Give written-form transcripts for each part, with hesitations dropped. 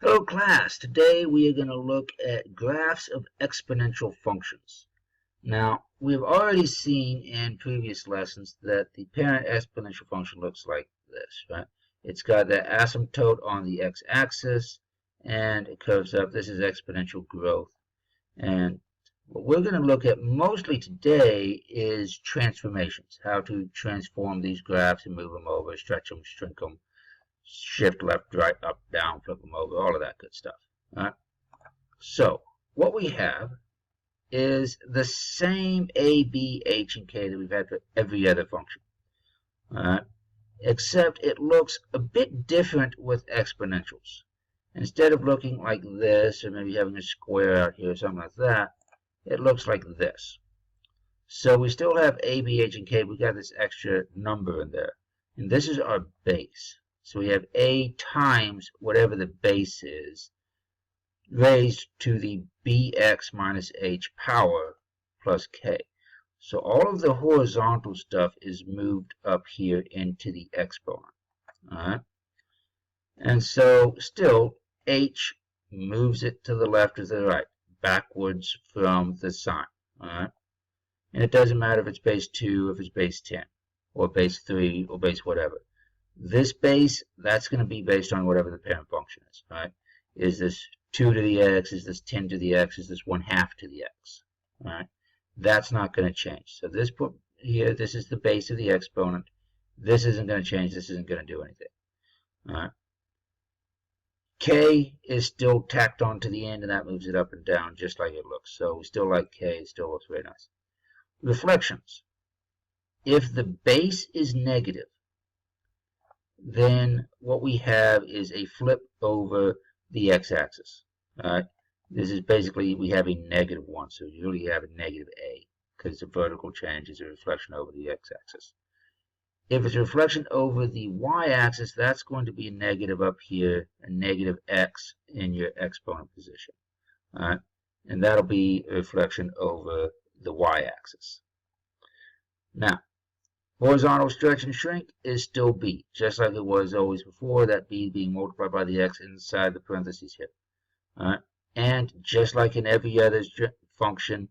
Hello class, today we are going to look at graphs of exponential functions. Now, we've already seen in previous lessons that the parent exponential function looks like this, right? It's got the asymptote on the x-axis and it curves up. This is exponential growth. And what we're going to look at mostly today is transformations, how to transform these graphs and move them over, stretch them, shrink them, shift left, right, up, down, flip them over, all of that good stuff. All right? So what we have is the same a, b, h, and k that we've had for every other function. All right? Except it looks a bit different with exponentials. Instead of looking like this, or maybe having a square out here or something like that, it looks like this. So we still have a, b, h, and k. We got this extra number in there. And this is our base. So we have a times whatever the base is, raised to the bx minus h power plus k. So all of the horizontal stuff is moved up here into the exponent. All right? And so still, h moves it to the left or to the right, backwards from the sign. All right? And it doesn't matter if it's base 2, if it's base 10, or base 3, or base whatever. This base, that's going to be based on whatever the parent function is, right? Is this 2 to the x? Is this 10 to the x? Is this 1/2 to the x? All right? That's not going to change. So this put here, this is the base of the exponent. This isn't going to change. This isn't going to do anything. All right? K is still tacked on to the end, and that moves it up and down just like it looks. So we still like K. It still looks very nice. Reflections. If the base is negative, then what we have is a flip over the x-axis. Right? This is basically, we have a negative 1, so you really have a negative a, because the vertical change is a reflection over the x-axis. If it's a reflection over the y-axis, that's going to be a negative up here, a negative x in your exponent position. Right? And that'll be a reflection over the y-axis. Now, horizontal stretch and shrink is still b, just like it was always before, that b being multiplied by the x inside the parentheses here. All right? And just like in every other function,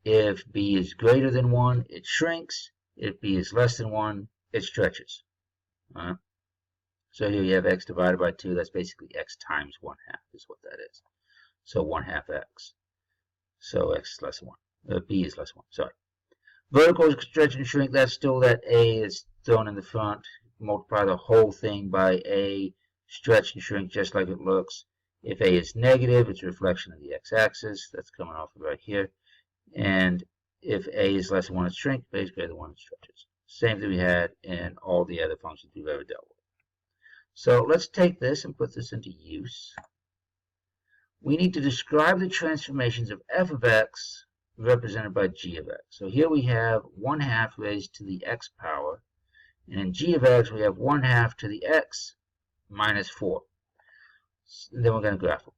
if b is greater than 1, it shrinks. If b is less than 1, it stretches. All right? So here you have x divided by 2. That's basically x times 1/2 is what that is. So 1/2 x. So x is less than 1. B is less than 1, sorry. Vertical stretch and shrink, that's still that a is thrown in the front. Multiply the whole thing by a, stretch and shrink just like it looks. If a is negative, it's a reflection of the x-axis. That's coming off right here. And if a is less than 1, it shrinks. B is greater than 1, it stretches. Same thing we had in all the other functions we've ever dealt with. So let's take this and put this into use. We need to describe the transformations of f of x represented by g of x. So here we have 1/2 raised to the x power, and in g of x we have 1/2 to the x minus 4. And then we're going to graph them.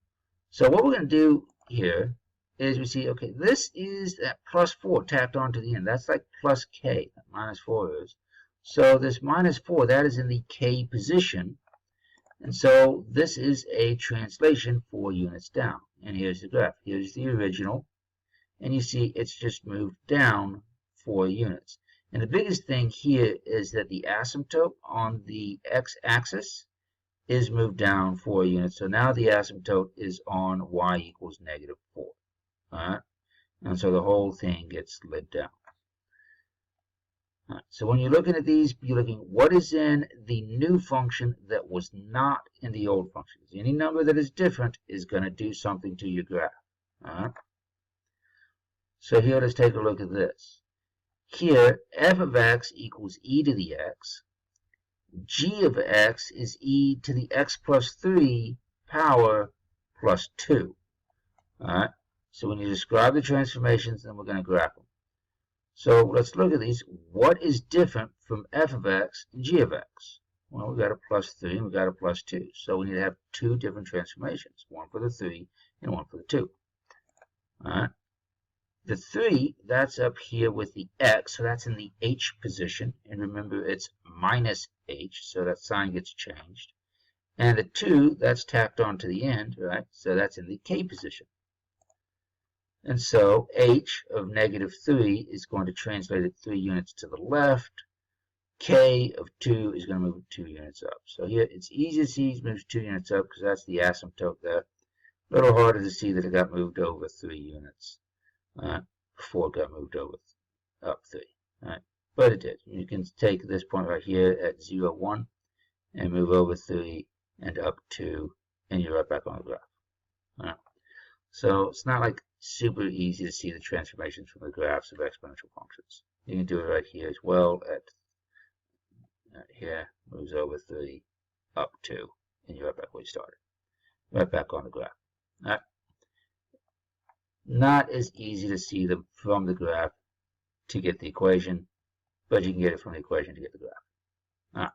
So what we're going to do here is we see, okay, this is that plus 4 tacked onto the end. That's like plus k, that minus 4 is. So this minus 4, that is in the k position. And so this is a translation 4 units down. And here's the graph. Here's the original. And you see it's just moved down 4 units. And the biggest thing here is that the asymptote on the x-axis is moved down 4 units. So now the asymptote is on y equals -4. All right? And so the whole thing gets slid down. All right, so when you're looking at these, you're looking what is in the new function that was not in the old function. Any number that is different is going to do something to your graph. All right? So here, let's take a look at this. Here, f of x equals e to the x. G of x is e to the x plus 3 power plus 2. All right? So when you describe the transformations, then we're going to graph them. So let's look at these. What is different from f of x and g of x? Well, we've got a plus 3 and we've got a plus 2. So we need to have 2 different transformations, one for the 3 and one for the 2. All right? The 3, that's up here with the x, so that's in the h position. And remember, it's minus h, so that sign gets changed. And the 2, that's tacked on to the end, right? So that's in the k position. And so h of -3 is going to translate it 3 units to the left. K of 2 is going to move 2 units up. So here it's easy to see it moves 2 units up because that's the asymptote there. A little harder to see that it got moved over 3 units before it got moved over up 3. Right? But it did. You can take this point right here at 0, 1 and move over 3 and up 2, and you're right back on the graph. Right? So it's not like super easy to see the transformations from the graphs of exponential functions. You can do it right here as well at here, moves over 3, up 2, and you're right back where you started. Right back on the graph. Right? Not as easy to see them from the graph to get the equation, but you can get it from the equation to get the graph. Right.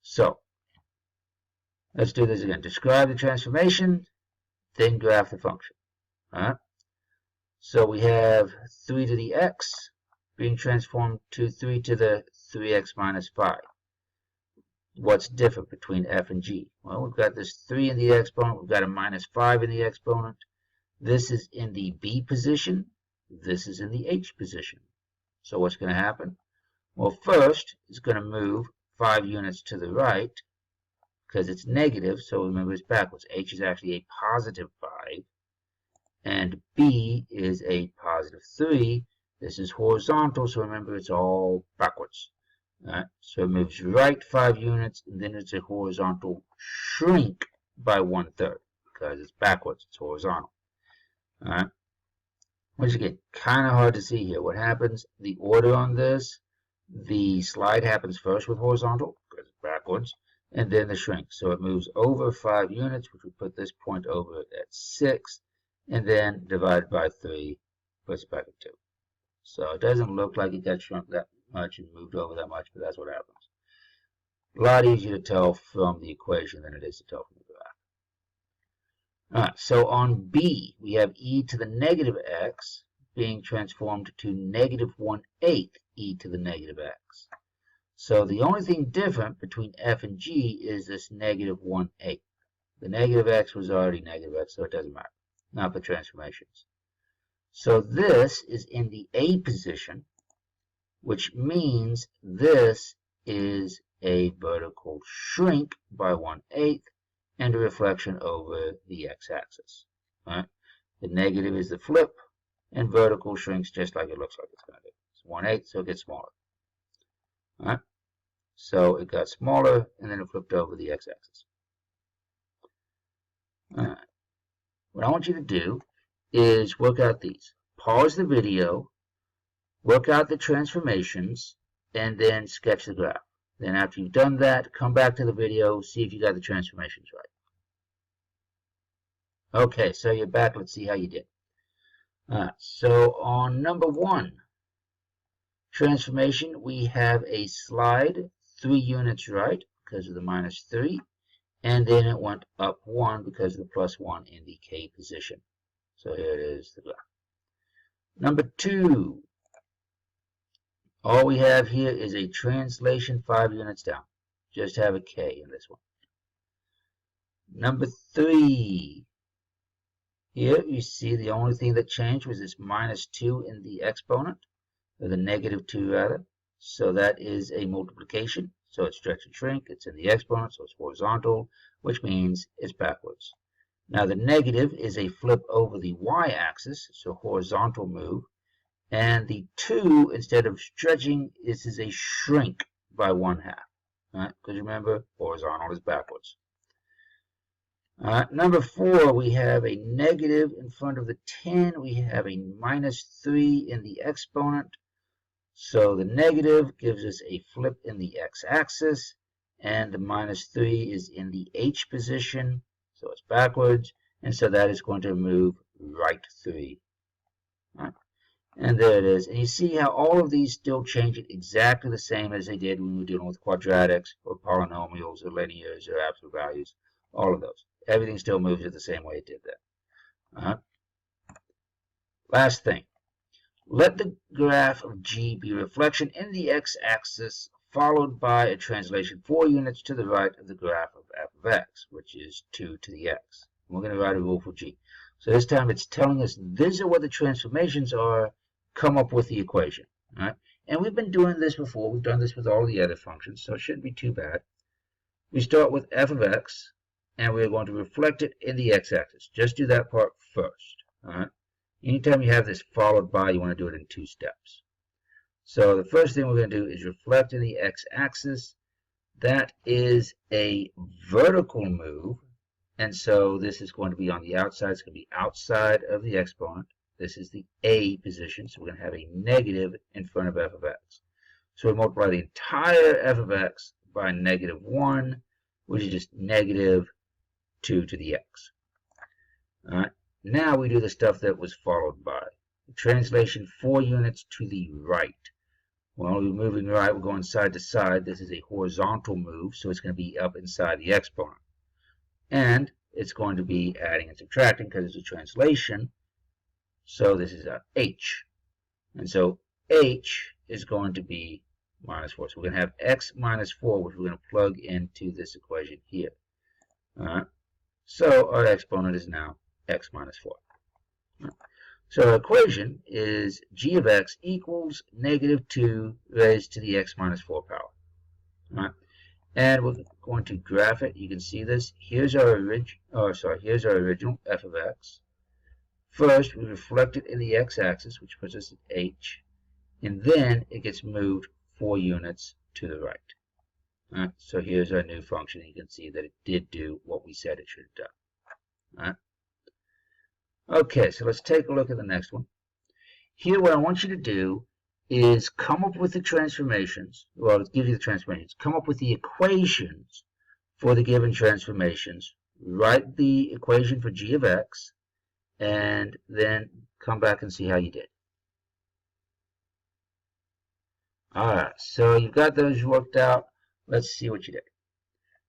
So, let's do this again. Describe the transformation, then graph the function. Right? So we have 3 to the x being transformed to 3 to the 3x minus 5. What's different between f and g? Well, we've got this 3 in the exponent. We've got a minus 5 in the exponent. This is in the b position. This is in the h position. So what's going to happen? Well, first, it's going to move 5 units to the right because it's negative. So remember, it's backwards. H is actually a positive 5. And b is a positive 3. This is horizontal, so remember, it's all backwards. So it moves right 5 units, and then it's a horizontal shrink by 1/3 because it's backwards, it's horizontal. Which again, kind of hard to see here. What happens? The order on this, the slide happens first with horizontal because it's backwards, and then the shrink. So it moves over 5 units, which would put this point over at 6, and then divided by 3, puts it back at 2. So it doesn't look like it got shrunk that much and moved over that much, but that's what happens. A lot easier to tell from the equation than it is to tell from the graph. So on B, we have e to the negative x being transformed to -1/8 e to the negative x. So the only thing different between f and g is this -1/8. The negative x was already negative x, so it doesn't matter. Not for transformations. So this is in the a position, which means this is a vertical shrink by 1/8 and a reflection over the x-axis. Right? The negative is the flip, and vertical shrinks just like it looks like it's going to do. It's 1/8, so it gets smaller. Right? So it got smaller, and then it flipped over the x-axis. What I want you to do is work out these. Pause the video, work out the transformations, and then sketch the graph. Then after you've done that, come back to the video, see if you got the transformations right. Okay, so you're back. Let's see how you did. So on number 1, transformation, we have a slide 3 units right because of the -3, and then it went up 1 because of the +1 in the k position. So here it is, the graph. Number 2, all we have here is a translation 5 units down. Just have a k in this one. Number 3, here you see the only thing that changed was this -2 in the exponent, or the -2 rather. So that is a multiplication. So it's stretch and shrink. It's in the exponent, so it's horizontal, which means it's backwards. Now the negative is a flip over the y-axis, so horizontal move. And the 2, instead of stretching, this is a shrink by 1/2. Right? Because remember, horizontal is backwards. Number 4, we have a negative in front of the 10. We have a -3 in the exponent. So the negative gives us a flip in the x-axis, and the -3 is in the h position, so it's backwards, and so that is going to move right 3. Right? And there it is. And you see how all of these still change it exactly the same as they did when we were dealing with quadratics or polynomials or linears or absolute values, all of those. Everything still moves it the same way it did that. Last thing. Let the graph of g be a reflection in the x-axis followed by a translation 4 units to the right of the graph of f of x, which is 2 to the x. We're going to write a rule for g. So this time it's telling us these are what the transformations are, come up with the equation. All right? And we've been doing this before. We've done this with all the other functions, so it shouldn't be too bad. We start with f of x, and we're going to reflect it in the x-axis. Just do that part first. All right? Anytime you have this followed by, you want to do it in 2 steps. So the first thing we're going to do is reflect in the x-axis. That is a vertical move, and so this is going to be on the outside. It's going to be outside of the exponent. This is the a position, so we're going to have a negative in front of f of x. So we multiply the entire f of x by negative 1, which is just negative 2 to the x. All right. Now we do the stuff that was followed by. Translation 4 units to the right. Well, we're moving right, we're going side to side. This is a horizontal move, so it's going to be up inside the exponent. And it's going to be adding and subtracting because it's a translation. So this is a h. And so h is going to be minus 4. So we're going to have x minus 4, which we're going to plug into this equation here. So our exponent is now x minus 4. So our equation is g of x equals negative 2 raised to the x minus 4 power. And we're going to graph it. You can see this. Here's our here's our original f of x. First, we reflect it in the x-axis, which puts us at h, and then it gets moved 4 units to the right. So here's our new function. You can see that it did do what we said it should have done. Okay, so let's take a look at the next one. Here, what I want you to do is come up with the transformations. Well, it gives you the transformations. Come up with the equations for the given transformations. Write the equation for g of x, and then come back and see how you did. Alright, so you've got those worked out. Let's see what you did.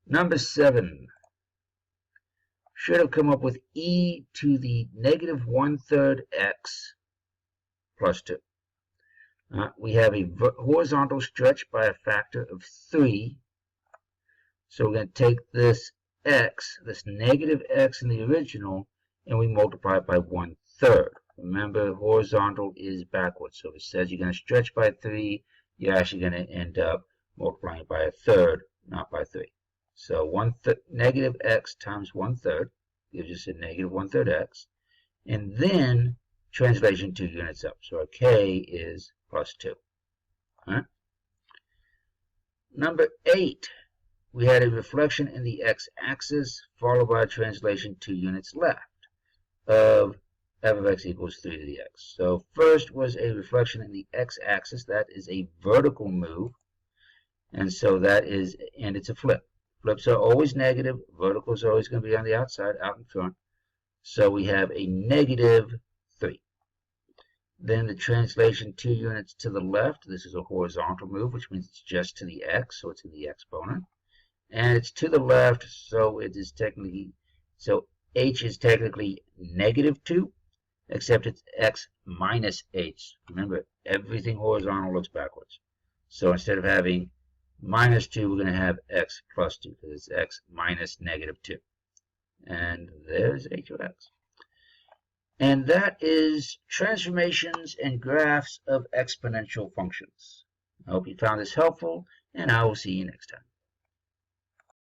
Number 7. Should have come up with e to the negative 1/3 x plus 2. We have a horizontal stretch by a factor of 3. So we're going to take this x, this negative x in the original, and we multiply it by 1/3. Remember, horizontal is backwards. So if it says you're going to stretch by 3, you're actually going to end up multiplying it by 1/3, not by 3. So negative x times 1/3 gives us a negative 1/3 x. And then translation 2 units up. So our k is plus 2. Number 8. We had a reflection in the x-axis followed by a translation 2 units left of f of x equals 3 to the x. So first was a reflection in the x-axis. That is a vertical move. And so that is, and it's a flip. Flips are always negative. Verticals are always going to be on the outside, out in front. So we have a negative 3. Then the translation 2 units to the left. This is a horizontal move, which means it's just to the x, so it's in the exponent. And it's to the left, so it is technically, so h is technically negative 2, except it's x minus h. Remember, everything horizontal looks backwards. So instead of having minus 2, we're going to have x plus 2, because it's x minus negative 2. And there's h of x. And that is transformations and graphs of exponential functions. I hope you found this helpful, and I will see you next time.